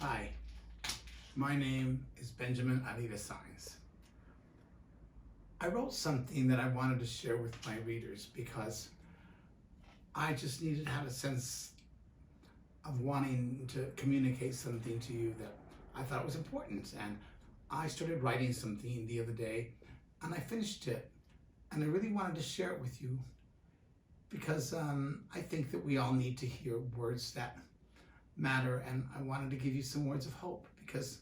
Hi, my name is Benjamin Alida Sines. I wrote something that I wanted to share with my readers because I just needed to have a sense of wanting to communicate something to you that I thought was important. And I started writing something the other day and I finished it. And I really wanted to share it with you because I think that we all need to hear words that matter, and I wanted to give you some words of hope because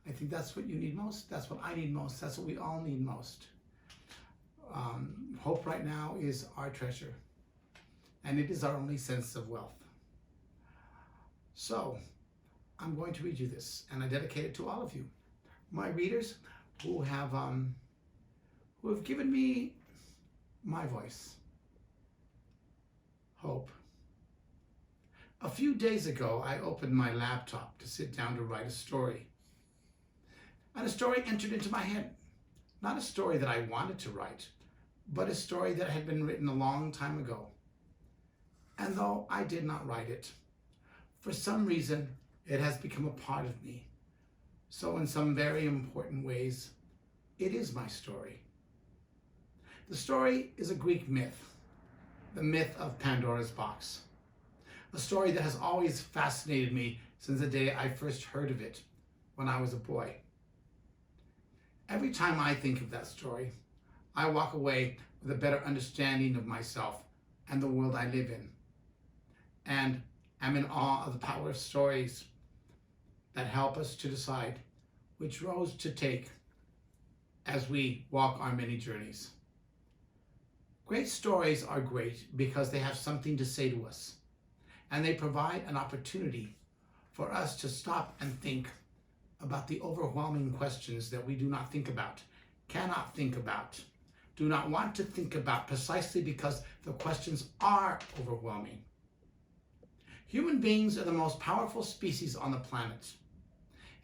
I think that's what you need most. That's what I need most. That's what we all need most. Hope right now is our treasure, and it is our only sense of wealth. So I'm going to read you this, and I dedicate it to all of you, my readers who have given me my voice. Hope. A few days ago, I opened my laptop to sit down to write a story. And a story entered into my head. Not a story that I wanted to write, but a story that had been written a long time ago. And though I did not write it, for some reason, it has become a part of me. So in some very important ways, it is my story. The story is a Greek myth, the myth of Pandora's box. A story that has always fascinated me since the day I first heard of it when I was a boy. Every time I think of that story, I walk away with a better understanding of myself and the world I live in, and am in awe of the power of stories that help us to decide which roads to take as we walk our many journeys. Great stories are great because they have something to say to us, and they provide an opportunity for us to stop and think about the overwhelming questions that we do not think about, cannot think about, do not want to think about, precisely because the questions are overwhelming. Human beings are the most powerful species on the planet,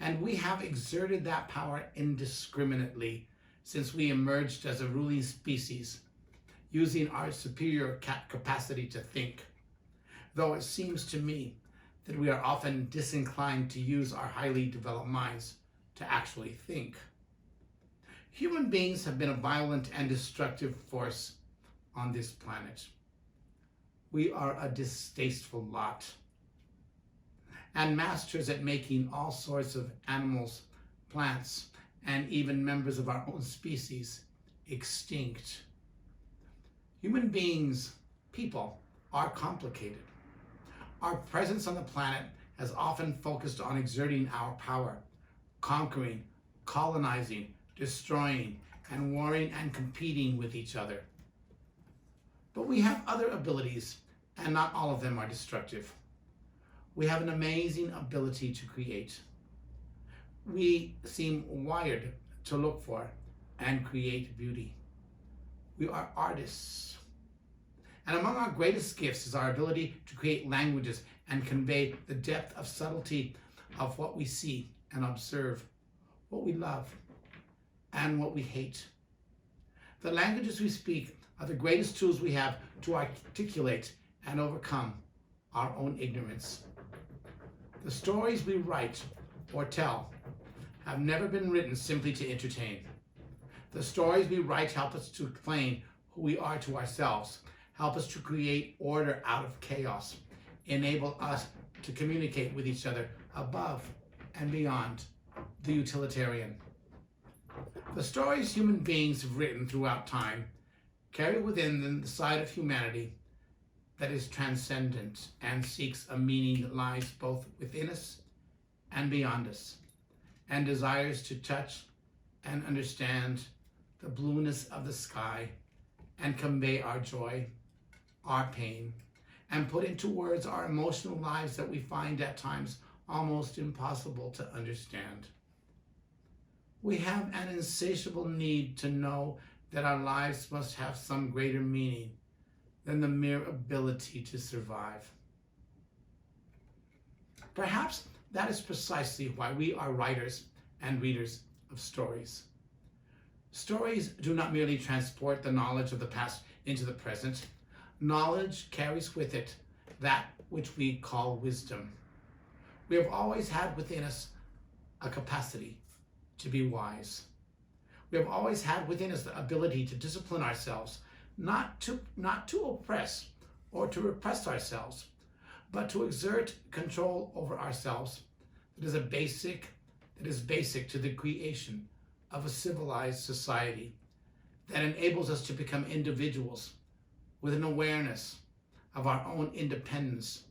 and we have exerted that power indiscriminately since we emerged as a ruling species, using our superior capacity to think. Though it seems to me that we are often disinclined to use our highly developed minds to actually think. Human beings have been a violent and destructive force on this planet. We are a distasteful lot, and masters at making all sorts of animals, plants, and even members of our own species extinct. Human beings, people, are complicated. Our presence on the planet has often focused on exerting our power, conquering, colonizing, destroying, and warring and competing with each other. But we have other abilities, and not all of them are destructive. We have an amazing ability to create. We seem wired to look for and create beauty. We are artists. And among our greatest gifts is our ability to create languages and convey the depth of subtlety of what we see and observe, what we love and what we hate. The languages we speak are the greatest tools we have to articulate and overcome our own ignorance. The stories we write or tell have never been written simply to entertain. The stories we write help us to explain who we are to ourselves, help us to create order out of chaos, enable us to communicate with each other above and beyond the utilitarian. The stories human beings have written throughout time carry within them the side of humanity that is transcendent and seeks a meaning that lies both within us and beyond us, and desires to touch and understand the blueness of the sky and convey our joy, our pain, and put into words our emotional lives that we find at times almost impossible to understand. We have an insatiable need to know that our lives must have some greater meaning than the mere ability to survive. Perhaps that is precisely why we are writers and readers of stories. Stories do not merely transport the knowledge of the past into the present. Knowledge carries with it that which we call wisdom. We have always had within us a capacity to be wise. We have always had within us the ability to discipline ourselves, not to oppress or to repress ourselves, but to exert control over ourselves that is basic to the creation of a civilized society that enables us to become individuals with an awareness of our own independence,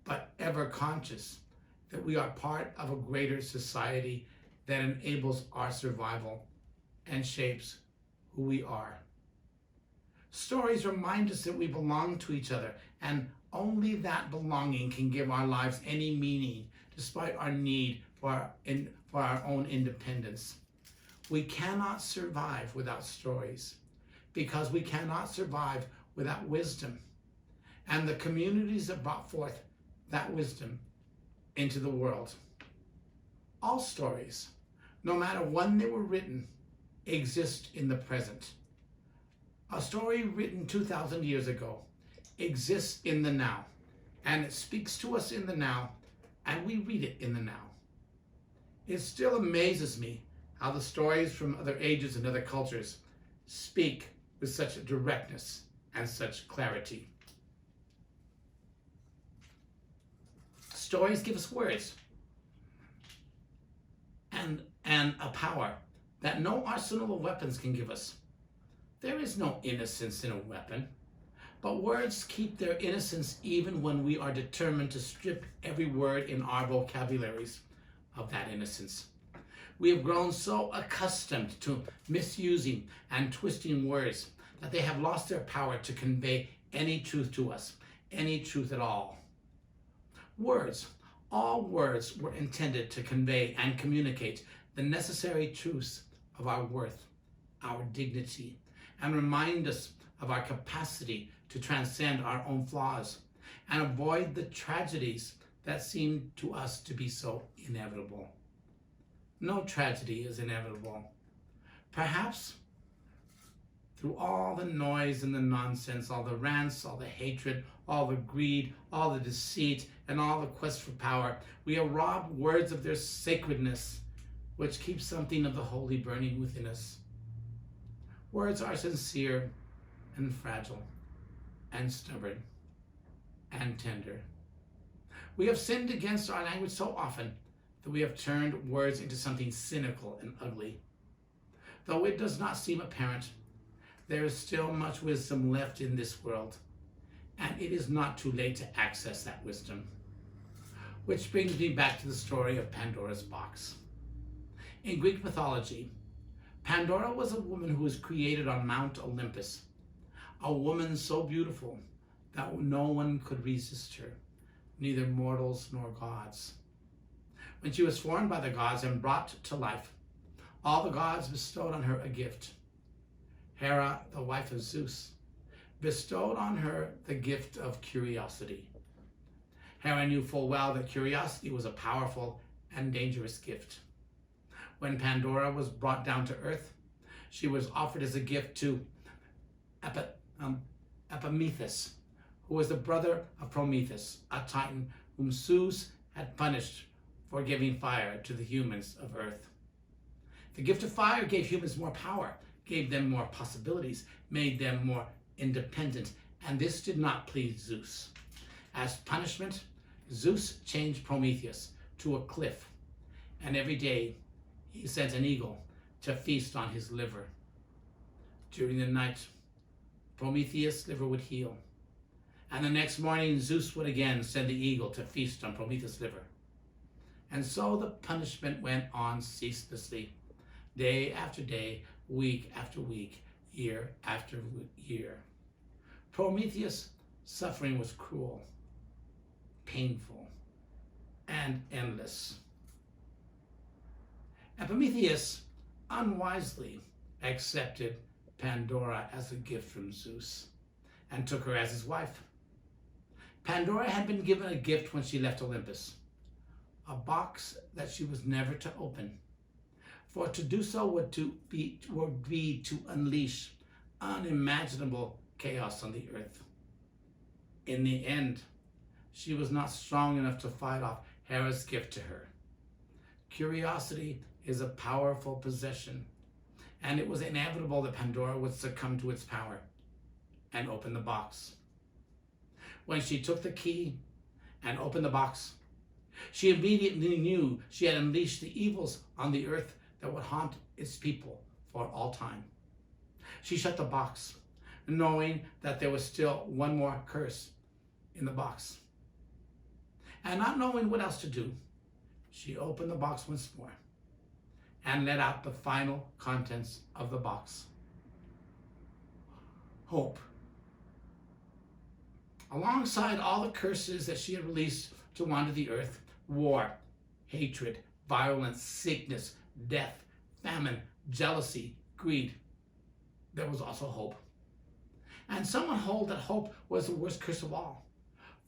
but ever conscious that we are part of a greater society that enables our survival and shapes who we are. Stories remind us that we belong to each other, and only that belonging can give our lives any meaning, despite our need for our own independence. We cannot survive without stories, because we cannot survive without wisdom and the communities that brought forth that wisdom into the world. All stories, no matter when they were written, exist in the present. A story written 2,000 years ago exists in the now, and it speaks to us in the now, and we read it in the now. It still amazes me how the stories from other ages and other cultures speak with such directness and such clarity. Stories give us words and a power that no arsenal of weapons can give us. There is no innocence in a weapon, but words keep their innocence even when we are determined to strip every word in our vocabularies of that innocence. We have grown so accustomed to misusing and twisting words that they have lost their power to convey any truth to us, any truth at all. Words, all words were intended to convey and communicate the necessary truths of our worth, our dignity, and remind us of our capacity to transcend our own flaws and avoid the tragedies that seem to us to be so inevitable. No tragedy is inevitable. Perhaps through all the noise and the nonsense, all the rants, all the hatred, all the greed, all the deceit, and all the quest for power, we have robbed words of their sacredness, which keeps something of the holy burning within us. Words are sincere and fragile and stubborn and tender. We have sinned against our language so often that we have turned words into something cynical and ugly. Though it does not seem apparent, there is still much wisdom left in this world, and it is not too late to access that wisdom. Which brings me back to the story of Pandora's box. In Greek mythology, Pandora was a woman who was created on Mount Olympus, a woman so beautiful that no one could resist her, neither mortals nor gods. When she was formed by the gods and brought to life, all the gods bestowed on her a gift. Hera, the wife of Zeus, bestowed on her the gift of curiosity. Hera knew full well that curiosity was a powerful and dangerous gift. When Pandora was brought down to earth, she was offered as a gift to Epimetheus, who was the brother of Prometheus, a titan whom Zeus had punished for giving fire to the humans of earth. The gift of fire gave humans more power, gave them more possibilities, made them more independent, and this did not please Zeus. As punishment, Zeus changed Prometheus to a cliff, and every day he sent an eagle to feast on his liver. During the night, Prometheus' liver would heal, and the next morning Zeus would again send the eagle to feast on Prometheus' liver. And so the punishment went on ceaselessly, day after day, week after week, year after year. Prometheus' suffering was cruel, painful, and endless. Epimetheus unwisely accepted Pandora as a gift from Zeus and took her as his wife. Pandora had been given a gift when she left Olympus, a box that she was never to open, for to do so would be to unleash unimaginable chaos on the earth. In the end, she was not strong enough to fight off Hera's gift to her. Curiosity is a powerful possession, and it was inevitable that Pandora would succumb to its power and open the box. When she took the key and opened the box, she immediately knew she had unleashed the evils on the earth that would haunt its people for all time. She shut the box, knowing that there was still one more curse in the box. And not knowing what else to do, she opened the box once more and let out the final contents of the box. Hope. Alongside all the curses that she had released to wander the earth, war, hatred, violence, sickness, death, famine, jealousy, greed, there was also hope. And some would hold that hope was the worst curse of all,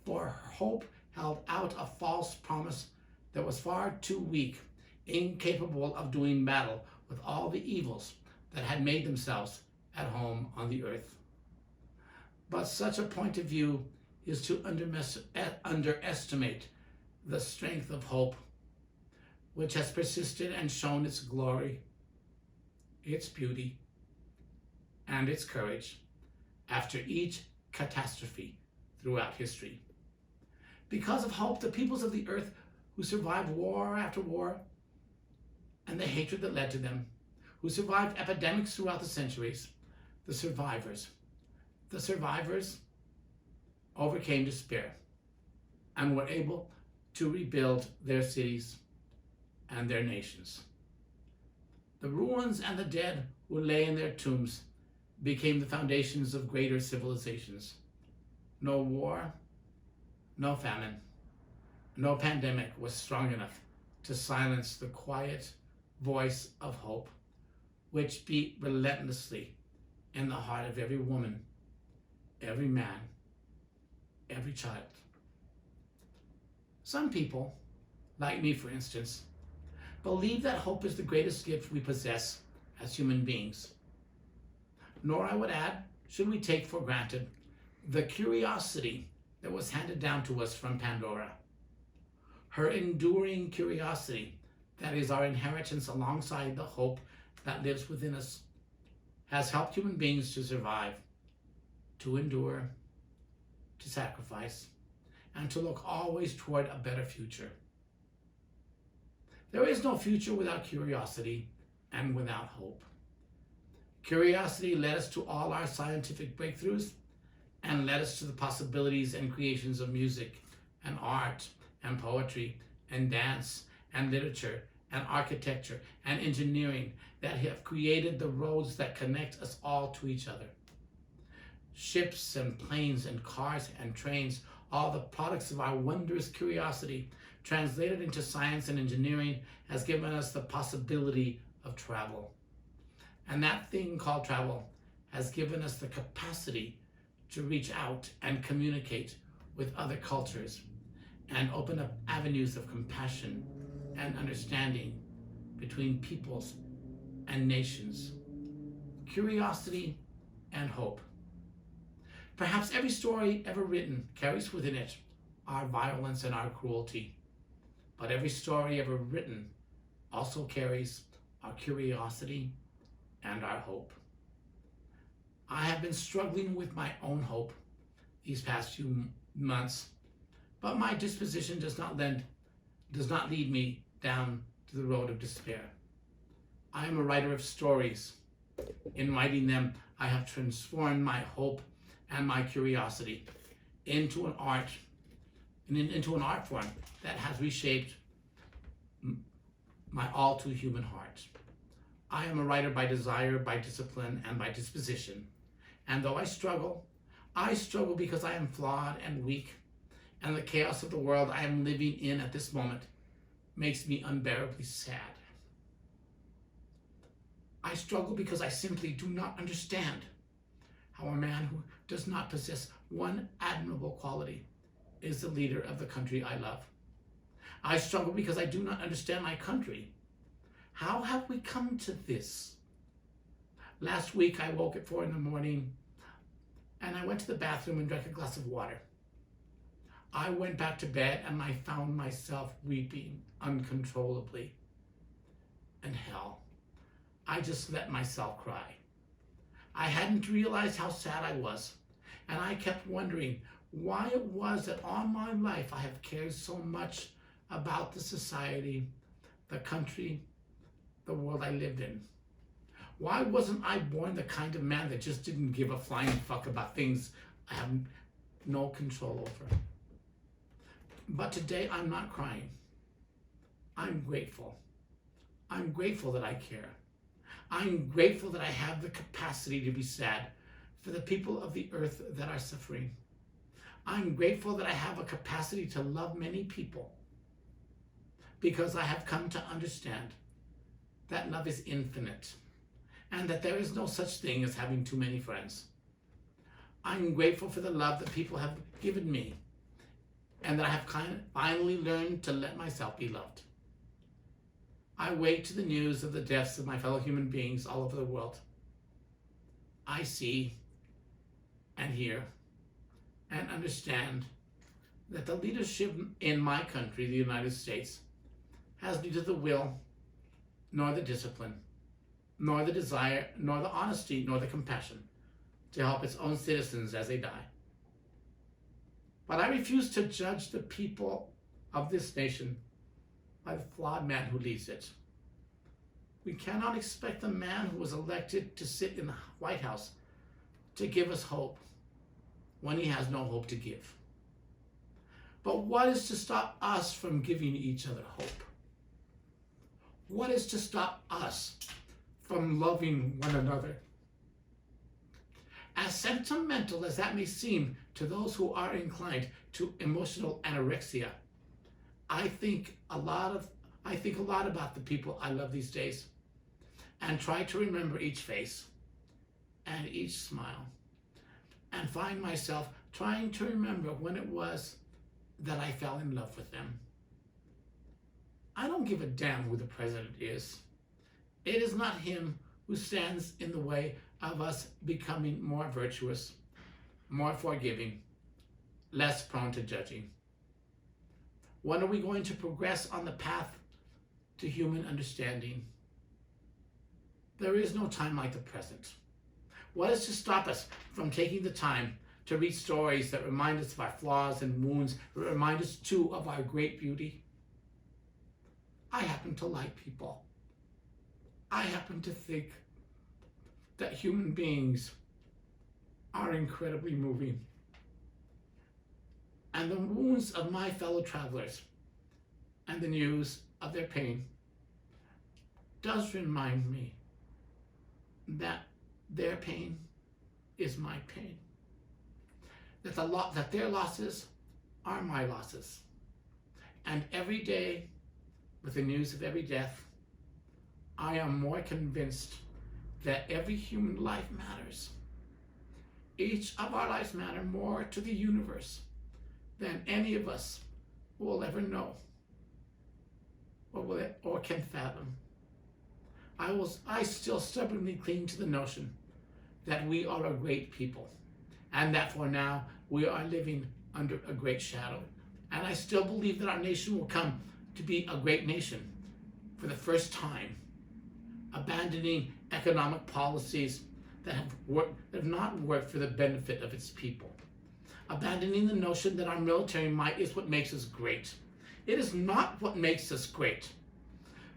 for hope held out a false promise that was far too weak, incapable of doing battle with all the evils that had made themselves at home on the earth. But such a point of view is to underestimate the strength of hope, which has persisted and shown its glory, its beauty, and its courage after each catastrophe throughout history. Because of hope, the peoples of the earth who survived war after war and the hatred that led to them, who survived epidemics throughout the centuries, the survivors overcame despair and were able to rebuild their cities and their nations. The ruins and the dead who lay in their tombs became the foundations of greater civilizations. No war, no famine, no pandemic was strong enough to silence the quiet voice of hope, which beat relentlessly in the heart of every woman, every man, every child. Some people, like me for instance, believe that hope is the greatest gift we possess as human beings. Nor, I would add, should we take for granted the curiosity that was handed down to us from Pandora. Her enduring curiosity, that is our inheritance alongside the hope that lives within us, has helped human beings to survive, to endure, to sacrifice, and to look always toward a better future. There is no future without curiosity and without hope. Curiosity led us to all our scientific breakthroughs and led us to the possibilities and creations of music and art and poetry and dance and literature and architecture and engineering that have created the roads that connect us all to each other. Ships and planes and cars and trains, all the products of our wondrous curiosity translated into science and engineering, has given us the possibility of travel. And that thing called travel has given us the capacity to reach out and communicate with other cultures and open up avenues of compassion and understanding between peoples and nations. Curiosity and hope. Perhaps every story ever written carries within it our violence and our cruelty, but every story ever written also carries our curiosity and our hope. I have been struggling with my own hope these past few months, but my disposition does not lead me down to the road of despair. I am a writer of stories. In writing them, I have transformed my hope and my curiosity into an art form that has reshaped my all too human heart. I am a writer by desire, by discipline, and by disposition. And though I struggle because I am flawed and weak, and the chaos of the world I am living in at this moment makes me unbearably sad. I struggle because I simply do not understand how a man who does not possess one admirable quality is the leader of the country I love. I struggle because I do not understand my country. How have we come to this? Last week I woke at 4 a.m. and I went to the bathroom and drank a glass of water. I went back to bed and I found myself weeping uncontrollably. And hell, I just let myself cry. I hadn't realized how sad I was, and I kept wondering why it was that all my life I have cared so much about the society, the country, the world I lived in. Why wasn't I born the kind of man that just didn't give a flying fuck about things I have no control over? But today I'm not crying. I'm grateful. I'm grateful that I care. I'm grateful that I have the capacity to be sad for the people of the earth that are suffering. I'm grateful that I have a capacity to love many people because I have come to understand that love is infinite and that there is no such thing as having too many friends. I'm grateful for the love that people have given me and that I have finally learned to let myself be loved. I wake to the news of the deaths of my fellow human beings all over the world. I see and hear and understand that the leadership in my country, the United States, has neither the will, nor the discipline, nor the desire, nor the honesty, nor the compassion to help its own citizens as they die. But I refuse to judge the people of this nation by the flawed man who leads it. We cannot expect the man who was elected to sit in the White House to give us hope when he has no hope to give. But what is to stop us from giving each other hope? What is to stop us from loving one another? As sentimental as that may seem to those who are inclined to emotional anorexia, I think a lot about the people I love these days and try to remember each face and each smile and find myself trying to remember when it was that I fell in love with them. I don't give a damn who the president is. It is not him who stands in the way of us becoming more virtuous, more forgiving, less prone to judging. When are we going to progress on the path to human understanding? There is no time like the present. What is to stop us from taking the time to read stories that remind us of our flaws and wounds, that remind us too of our great beauty? I happen to like people. I happen to think that human beings are incredibly moving. And the wounds of my fellow travelers and the news of their pain does remind me that their pain is my pain. That their losses are my losses. And every day, with the news of every death, I am more convinced that every human life matters. Each of our lives matter more to the universe than any of us will ever know or can fathom. I still stubbornly cling to the notion that we are a great people and that for now we are living under a great shadow. And I still believe that our nation will come to be a great nation for the first time, abandoning economic policies that have not worked for the benefit of its people, abandoning the notion that our military might is what makes us great. It is not what makes us great.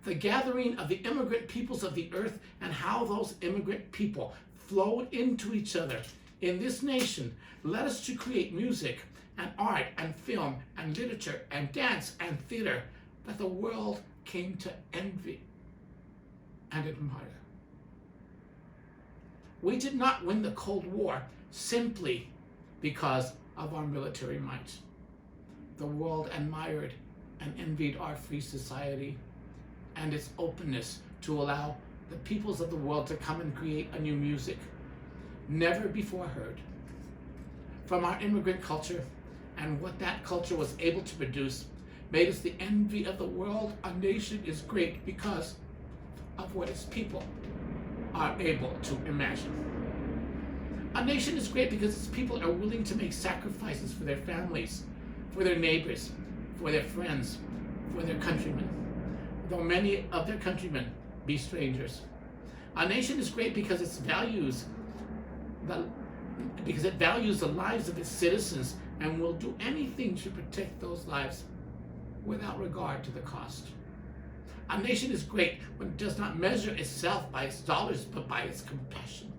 The gathering of the immigrant peoples of the earth and how those immigrant people flowed into each other in this nation led us to create music and art and film and literature and dance and theater that the world came to envy and admire. We did not win the Cold War simply because of our military might. The world admired and envied our free society and its openness to allow the peoples of the world to come and create a new music never before heard. From our immigrant culture and what that culture was able to produce made us the envy of the world. A nation is great because of what its people are able to imagine. A nation is great because its people are willing to make sacrifices for their families, for their neighbors, for their friends, for their countrymen, though many of their countrymen be strangers. A nation is great because it values the lives of its citizens and will do anything to protect those lives without regard to the cost. A nation is great when it does not measure itself by its dollars, but by its compassion.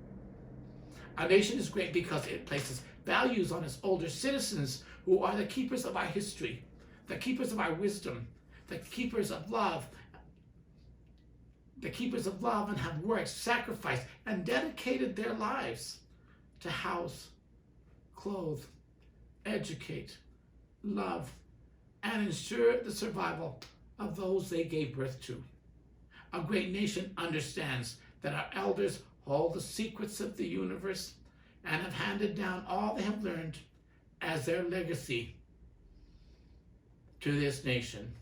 A nation is great because it places values on its older citizens, who are the keepers of our history, the keepers of our wisdom, the keepers of love, and have worked, sacrificed, and dedicated their lives to house, clothe, educate, love, and ensure the survival of those they gave birth to. A great nation understands that our elders hold the secrets of the universe and have handed down all they have learned as their legacy to this nation.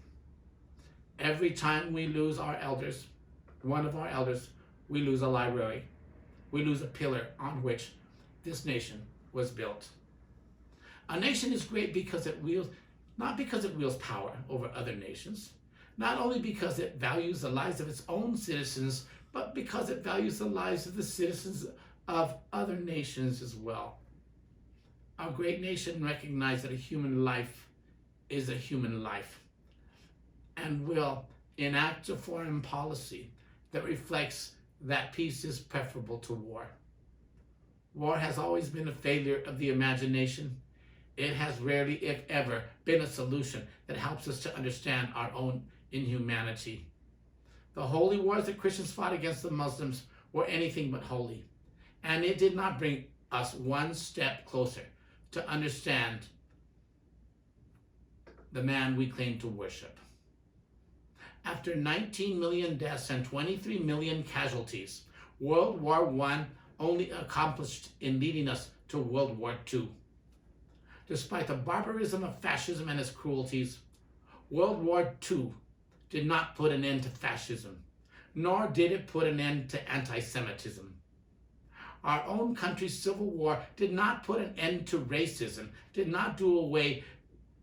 Every time we lose our elders, one of our elders, we lose a library. We lose a pillar on which this nation was built. A nation is great because not because it wields power over other nations, not only because it values the lives of its own citizens, but because it values the lives of the citizens of other nations as well. Our great nation recognizes that a human life is a human life and will enact a foreign policy that reflects that peace is preferable to war. War has always been a failure of the imagination. It has rarely, if ever, been a solution that helps us to understand our own inhumanity. The holy wars that Christians fought against the Muslims were anything but holy, and it did not bring us one step closer to understand the man we claim to worship. After 19 million deaths and 23 million casualties, World War I only accomplished in leading us to World War II. Despite the barbarism of fascism and its cruelties, World War II did not put an end to fascism, nor did it put an end to anti-Semitism. Our own country's civil war did not put an end to racism, did not do away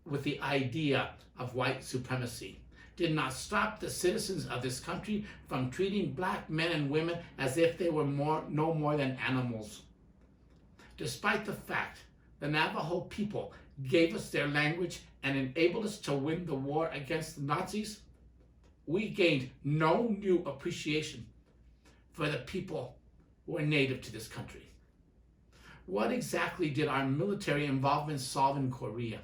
with the idea of white supremacy, did not stop the citizens of this country from treating black men and women as if they were no more than animals. Despite the fact the Navajo people gave us their language and enabled us to win the war against the Nazis, we gained no new appreciation for the people who are native to this country. What exactly did our military involvement solve in Korea?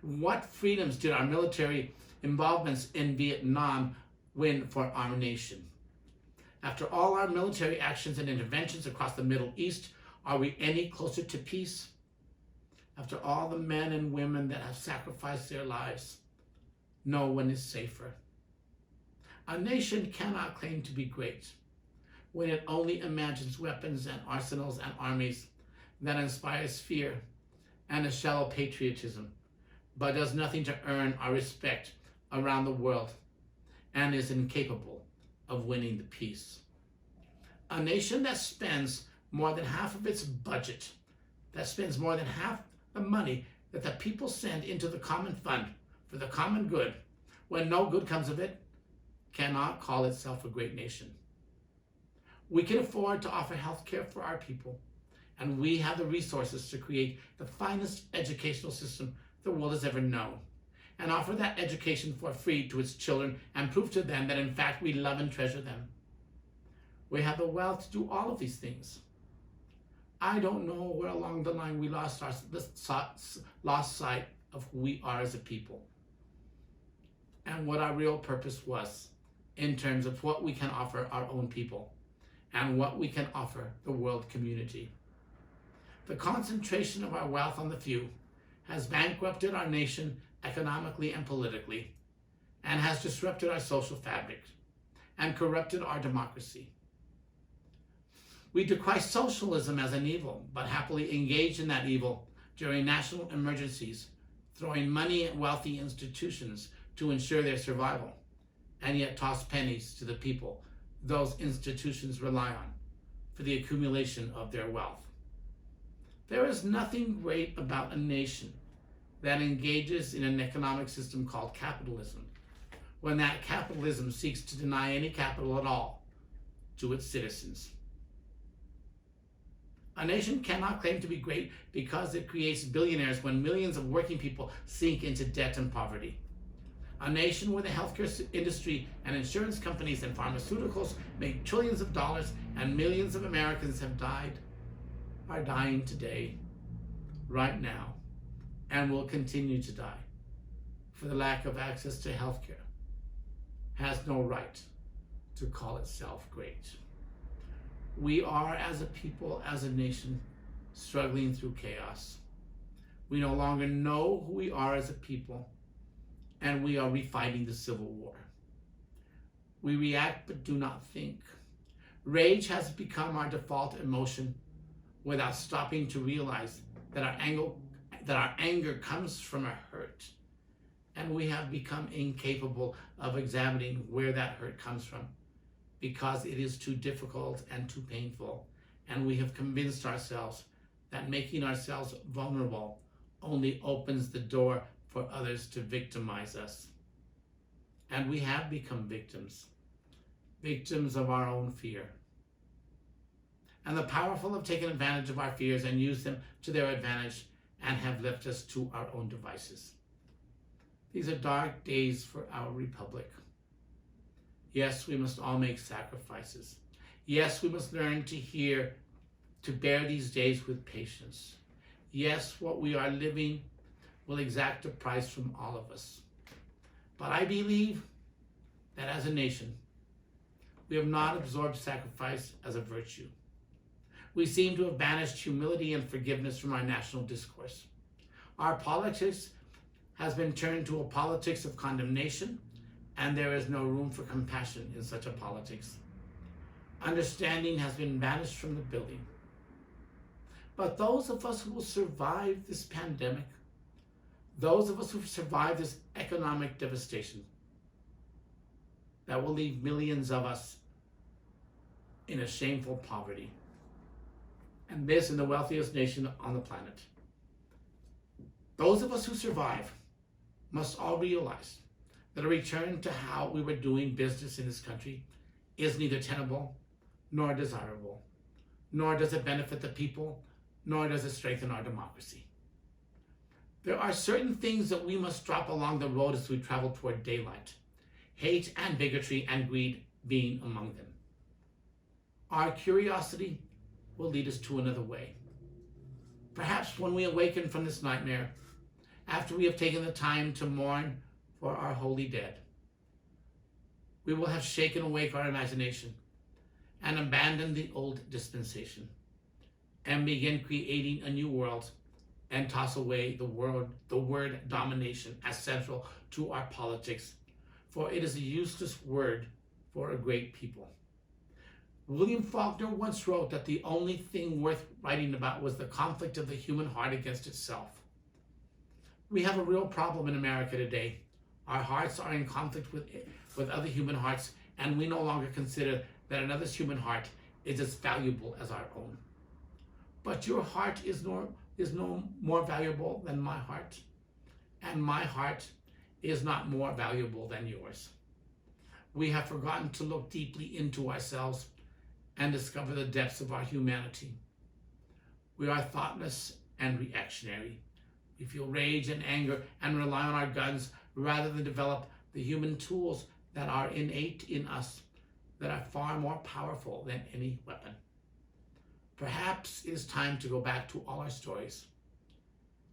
What freedoms did our military involvements in Vietnam win for our nation? After all our military actions and interventions across the Middle East, are we any closer to peace? After all the men and women that have sacrificed their lives, no one is safer. A nation cannot claim to be great when it only imagines weapons and arsenals and armies that inspires fear and a shallow patriotism, but does nothing to earn our respect around the world and is incapable of winning the peace. A nation that spends more than half of its budget, that spends more than half the money that the people send into the common fund for the common good, when no good comes of it, cannot call itself a great nation. We can afford to offer health care for our people, and we have the resources to create the finest educational system the world has ever known, and offer that education for free to its children and prove to them that in fact we love and treasure them. We have the wealth to do all of these things. I don't know where along the line we lost sight of who we are as a people and what our real purpose was in terms of what we can offer our own people and what we can offer the world community. The concentration of our wealth on the few has bankrupted our nation economically and politically, and has disrupted our social fabric and corrupted our democracy. We decry socialism as an evil, but happily engage in that evil during national emergencies, throwing money at wealthy institutions to ensure their survival, and yet toss pennies to the people those institutions rely on for the accumulation of their wealth. There is nothing great about a nation that engages in an economic system called capitalism, when that capitalism seeks to deny any capital at all to its citizens. A nation cannot claim to be great because it creates billionaires when millions of working people sink into debt and poverty. A nation where the healthcare industry and insurance companies and pharmaceuticals make trillions of dollars and millions of Americans have died, are dying today, right now, and will continue to die for the lack of access to healthcare, has no right to call itself great. We are, as a people, as a nation, struggling through chaos. We no longer know who we are as a people, and we are refighting the Civil War. We react but do not think. Rage has become our default emotion without stopping to realize that our anger comes from a hurt, and we have become incapable of examining where that hurt comes from because it is too difficult and too painful, and we have convinced ourselves that making ourselves vulnerable only opens the door for others to victimize us. And we have become victims of our own fear. And the powerful have taken advantage of our fears and used them to their advantage and have left us to our own devices. These are dark days for our republic. Yes, we must all make sacrifices. Yes, we must learn to bear these days with patience. Yes, what we are living will exact a price from all of us. But I believe that as a nation, we have not absorbed sacrifice as a virtue. We seem to have banished humility and forgiveness from our national discourse. Our politics has been turned to a politics of condemnation, and there is no room for compassion in such a politics. Understanding has been banished from the building. But those of us who will survive this pandemic, those of us who survive this economic devastation that will leave millions of us in a shameful poverty, and this in the wealthiest nation on the planet. Those of us who survive must all realize that a return to how we were doing business in this country is neither tenable nor desirable, nor does it benefit the people, nor does it strengthen our democracy. There are certain things that we must drop along the road as we travel toward daylight, hate and bigotry and greed being among them. Our curiosity will lead us to another way. Perhaps when we awaken from this nightmare, after we have taken the time to mourn for our holy dead, we will have shaken awake our imagination and abandoned the old dispensation and begin creating a new world and toss away the word domination as central to our politics, for it is a useless word for a great people. William Faulkner once wrote that the only thing worth writing about was the conflict of the human heart against itself. We have a real problem in America today. Our hearts are in conflict with other human hearts, and we no longer consider that another's human heart is as valuable as our own. But your heart is no more valuable than my heart, and my heart is not more valuable than yours. We have forgotten to look deeply into ourselves and discover the depths of our humanity. We are thoughtless and reactionary. We feel rage and anger and rely on our guns rather than develop the human tools that are innate in us, that are far more powerful than any weapon. Perhaps it is time to go back to all our stories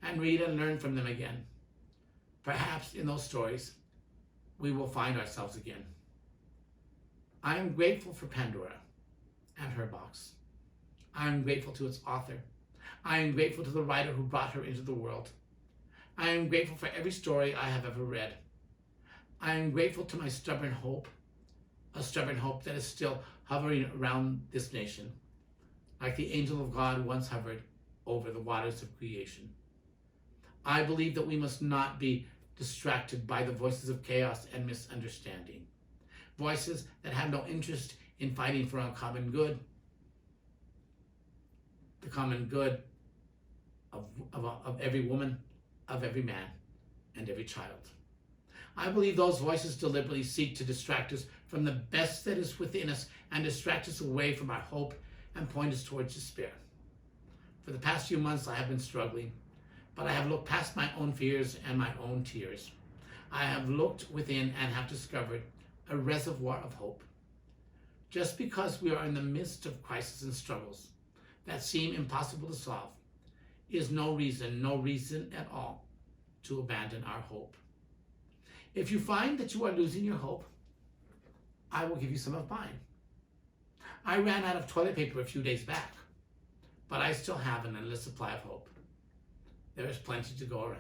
and read and learn from them again. Perhaps in those stories, we will find ourselves again. I am grateful for Pandora and her box. I am grateful to its author. I am grateful to the writer who brought her into the world. I am grateful for every story I have ever read. I am grateful to my stubborn hope, a stubborn hope that is still hovering around this nation, like the angel of God once hovered over the waters of creation. I believe that we must not be distracted by the voices of chaos and misunderstanding, voices that have no interest in fighting for our common good, the common good of every woman, of every man and every child. I believe those voices deliberately seek to distract us from the best that is within us and distract us away from our hope and point us towards despair. For the past few months, I have been struggling, but I have looked past my own fears and my own tears. I have looked within and have discovered a reservoir of hope. Just because we are in the midst of crises and struggles that seem impossible to solve is no reason at all to abandon our hope. If you find that you are losing your hope, I will give you some of mine. I ran out of toilet paper a few days back, but I still have an endless supply of hope. There is plenty to go around.